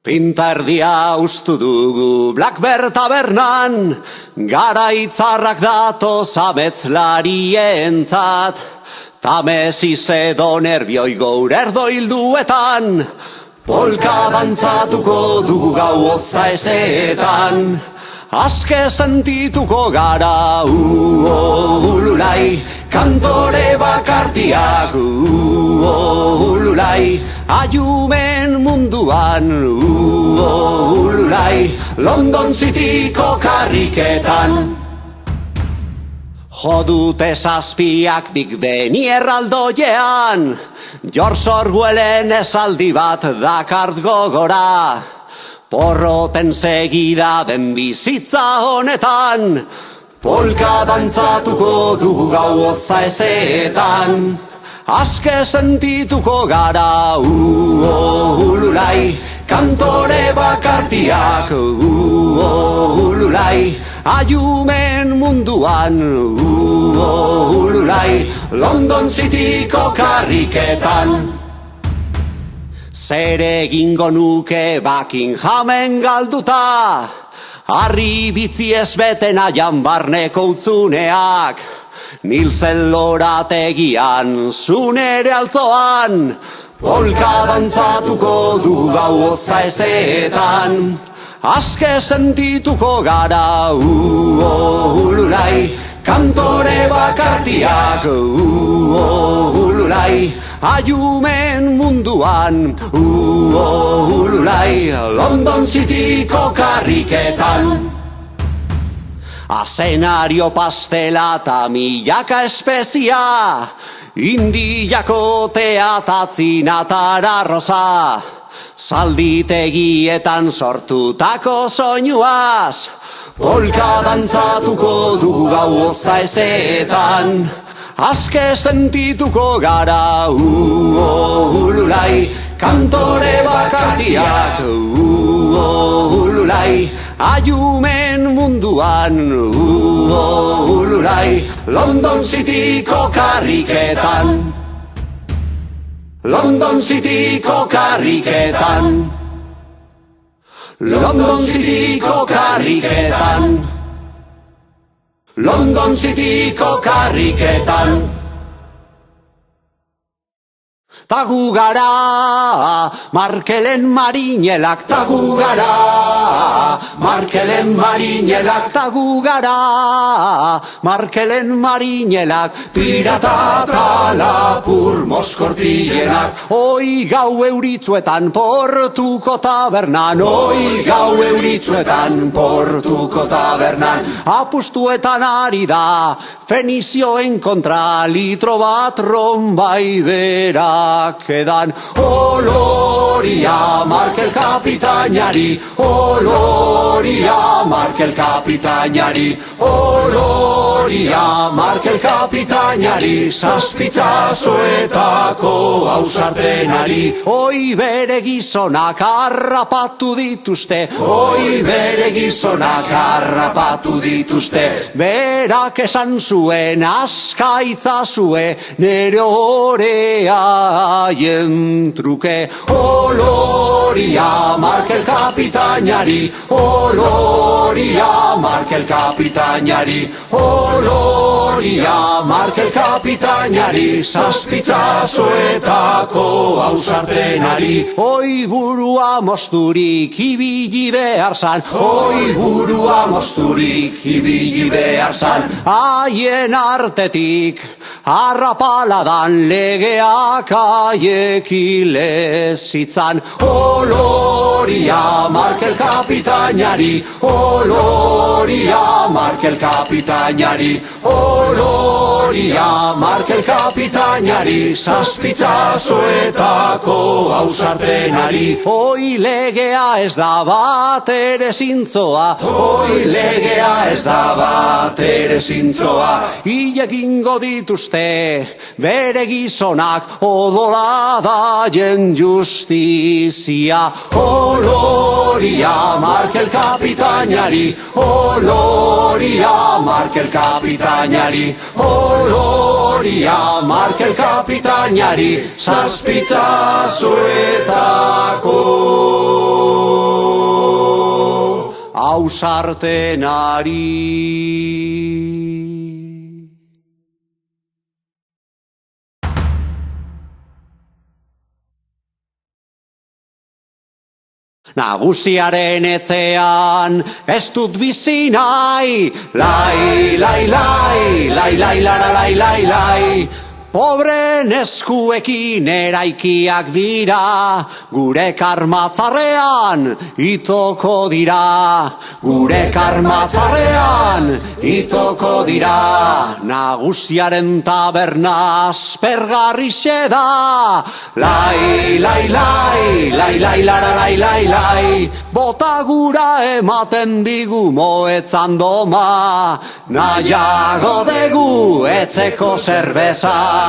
Pinta erdia ustu dugu Blackbird tabernan, garaitzarrak datoz ametzlarientzat. Tamesis edo nervioi gaur erdoilduetan, polka dantzatuko dugu gau ozta ezeetan. Aske sentituko gara, ululai, kantore bakartiak, ululai, ayumen munduan, ululai, London Cityko karriketan. Jodute zazpiak Big Ben erraldoiean, George Orwellen esaldi bat dakart gogora. Porroten segida den bizitza honetan, polka dantzatuko dugu gau ozta ezeetan. Aske sentituko gara, ululai, kantore bakartiak, ululai, ayumen munduan, ululai, London Cityko karriketan. Zer egingo nuke Buckinghamen galduta, harri bitzi ez beten aian barneko utzuneak. Nilsen lorategian, zunere altzoan, polka dantzatuko du gau ozta ezeetan. Aske sentituko gara, ululai, kantore bakartiak, ululai, ayumen munduan, ululai, London Cityko karriketan. Azenario pastela eta milaka espezia, Indiako teatatzina eta arroza, zalditegietan sortutako soinuaz, polka dantzatuko dugu gau ozta ezeetan. Aske sentituko gara, ululai, kantore bakartiak, ululai, ayumen munduan, ululai, London Cityko karriketan. London Cityko karriketan. London Cityko karriketan. London Cityko karriketan. Tagu gara, Markelen marinelak, tagu gara, Markelen marinelak, tagu gara, Markelen marinelak, pirata eta lapur moskortienak. Oi gau euritzuetan portuko tabernan, oi gau euritzuetan portuko tabernan. Apustuetan ari da, Fenizioen kontra litro bat ronbai berak edan. Oloria Markel kapitainari, oloria Markel kapitainari, oloria Markel kapitainari, zazpitzazoetako ausartenari. Oi bere gizonak harrapatu dituzte, oi bere gizonak harrapatu dituzte. Berak esan zuen askaitzazue nere orea haien truke. Oloria Markel kapitainari, oloria Markel kapitainari, oloria Markel kapitainari, zazpitzazoetako ausartenari. Oi burua mosturik ibili behar zan, oi burua mosturik ibili behar zan. Haien artetik harrapaladan legeak haiekile zitzan. Oloria Markel kapitainari, oloria Markel kapitainari, oloria Markel kapitainari, zazpitzazoetako ausartenari. Oi legea ez da bat ere zintzoa, oi legea ez da bat ere zintzoa. Ilegingo dituzte bere gizonak odola daien justizia. Oloria Markel kapitainari, oloria Markel kapitainari, oloria Markel kapitainari, zazpitzazoetako ausarten ari. Nagusiaren etzean ez dut bizi nahi, lai, lai, lai, lai, lai, lara, lai, lai, lai. Pobren eskuekin eraikiak dira, gure karmatzarrean itoko dira. Gure karmatzarrean itoko dira. Nagusiaren taberna aspergarrixe da. Lai, lai, lai, lai, lai, lara, lai, lai, lai. Bota gura ematen digu moetzan doma. Nahiago degu etzeko zerbeza.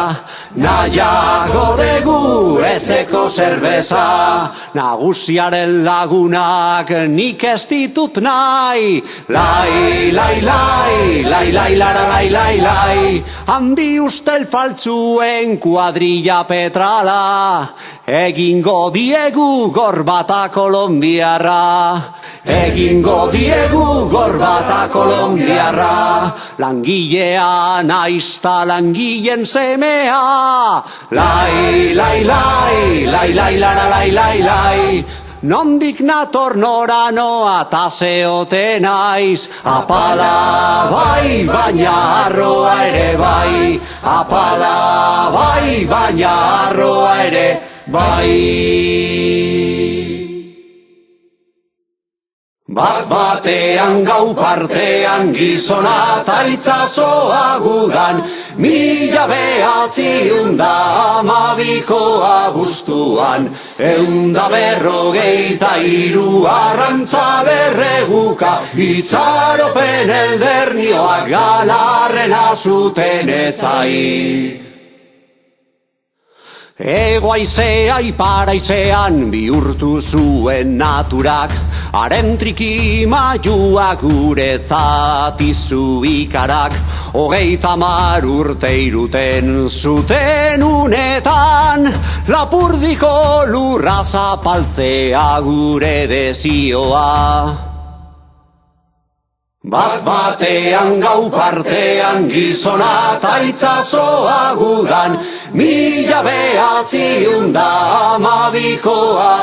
Nahiago degu etzeko zerbeza. Nagusiaren lagunak nik ez ditut nahi. Lai, lai, lai, lai, lai, lara, lai, lai, lai. Handi ustel faltzuen kuadrilla petrala. Egingo diegu gorbata kolombiarra. Egingo diegu gorbata kolombiarra. Langilea naizta langileen semea. Lai, lai, lai, lai, lai, lara, lai, lai, lai. Nondik nator nora noa ta zeote naiz. Apala bai, baina arroa ere bai. Apala bai, baina arroa ere bai. Bat batean gau partean gizona ta itzazoa gudan. 1912 abuztuan 153 arrantzalerreguka itxaropen eldernioak galarrena zuten etzai. Egoaizea iparaizean bihurtu zuen naturak, haren trikimaiua guretzat izu ikarak. 30 urte iruten zuten unetan, Lapurdiko lurra zapaltzea gure dezioa. Bat batean gau partean gizona ta itzazoa gudan, 1912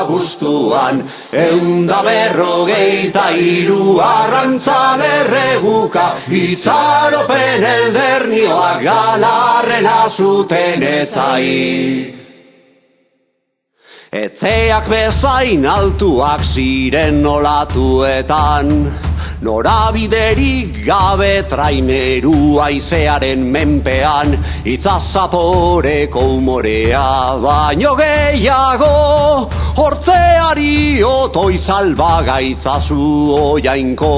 abuztuan 153 arrantzalerreguka itxaropen eldernioak galarrena zuten etzai. Etzeak bezain altuak ziren olatuetan, norabiderik gabe traineru haizearen menpean, itzazaporeko umorea baino gehiago, hortzeari otoi salbagaitzazu oiainko.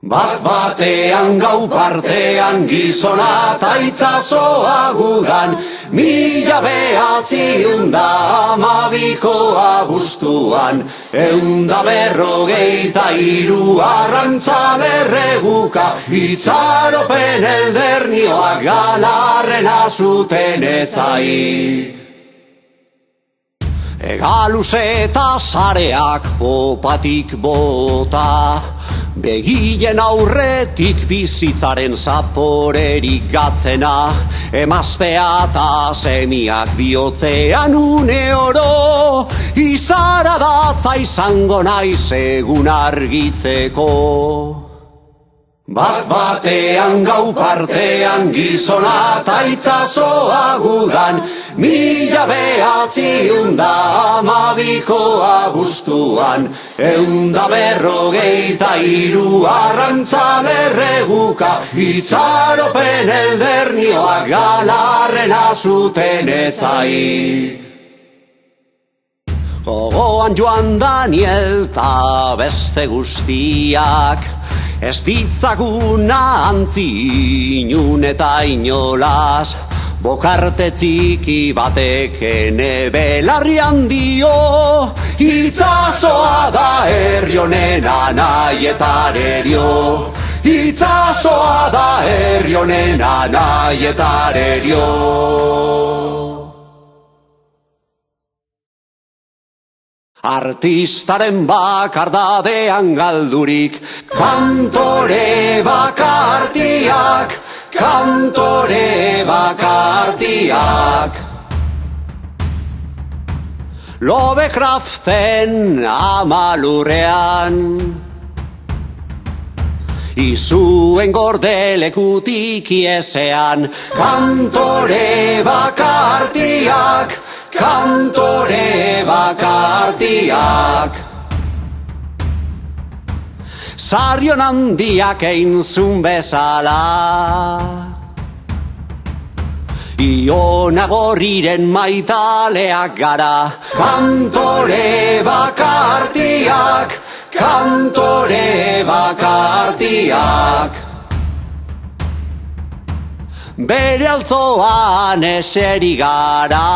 Bat batean gau partean gizona ta itzazoa gudan, 1912 abuztuan 153 arrantzalerreguka itxaropen eldernioak galarrena zuten etzai. Egaluz eta sareak popatik bota, begien aurretik bizitzaren zaporerik gatzena, emaztea eta semiak bihotzean une oro, izara datza izango naiz egun argitzeko. Bat batean gau partean gizona ta itzazoa gudan, 1912 abuztuan 153 arrantzalerreguka itxaropen eldernioak galarrena zuten etzai. Gogoan Joan Daniel ta beste guztiak, ez ditzaguna antzi inun eta inolaz, bokarte txiki batek ene belarrian dio, itzazoa da herri honen anaietar-erio. Itzazoa da herri honen anaietar-erio. Artistaren bakardadean galdurik, kantore bakartiak, kantore bakartiak. Lovecraften amalurrean, izuen gordelekutik iesean, kantore bakartiak, kantore bakartiak. Zarion handiak einzun bezala, Iona Gorriren maitaleak gara, kantore bakartiak, kantore bakartiak. Bere altzoan eseri gara,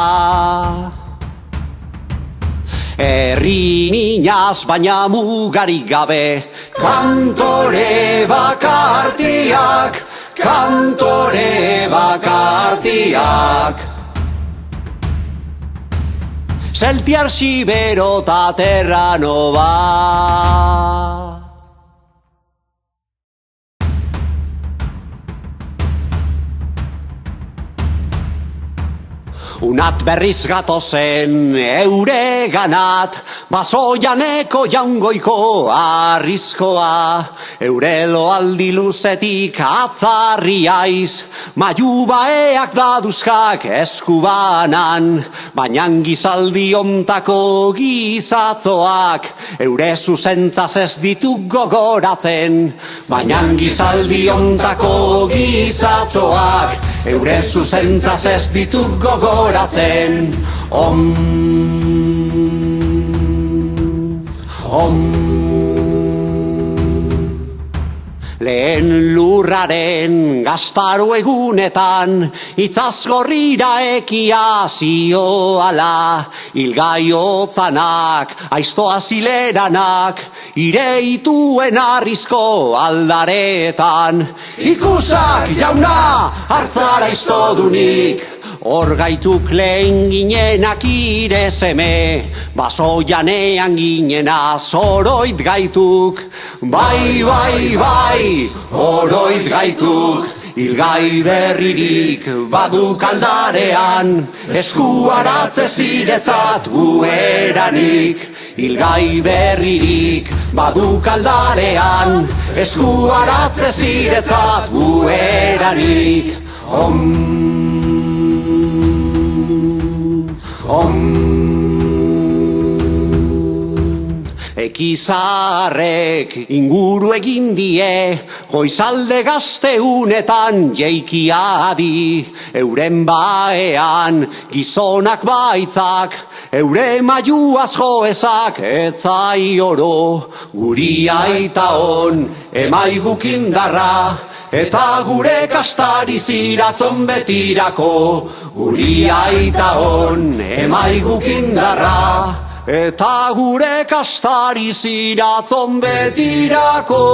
herri minaz baina mugarik gabe, kantore bakartiak, kantore bakartiak. Zeltiar Sibero ta Terranova, unat berriz gatozen eure ganat, basoianeko jaungoiko arrizkoa, eurelo aldi luzetik atzarriaiz, maiubaeak daduzkak eskubanan, baina gizaldi ontako gizatzoak, eure zuzentzaz ez dituk gogoratzen, baina gizaldi ontako gizatzoak, eure zuzentzaz ez dituk gogoratzen. Lehen lurraren gaztaro egunetan, itzazgorrira ekia zioala, ilgaiotzanak, aiztoa zileranak, ireituen arrizko aldaretan. Ikusak jauna, hartzara iztodunik, hor gaituk lehen ginenak ire seme, basoianean ginena zoroit gaituk. Bai, bai, bai, oroit gaituk, ilgai berririk baduk aldarean, eskuaratze ziretzat gueranik. Ilgai berririk baduk aldarean, eskuaratze ziretzat gueranik. Ekizarrek inguru egin die, goizalde gazteunetan jeikiadi, euren baean gizonak baitzak, eure maiuaz joezak etzai oro, guri aita on emaiguk indarra, eta gure kastari ziratzon betirako, guri aita on emaiguk indarra, eta gure kastari ziratzon betirako.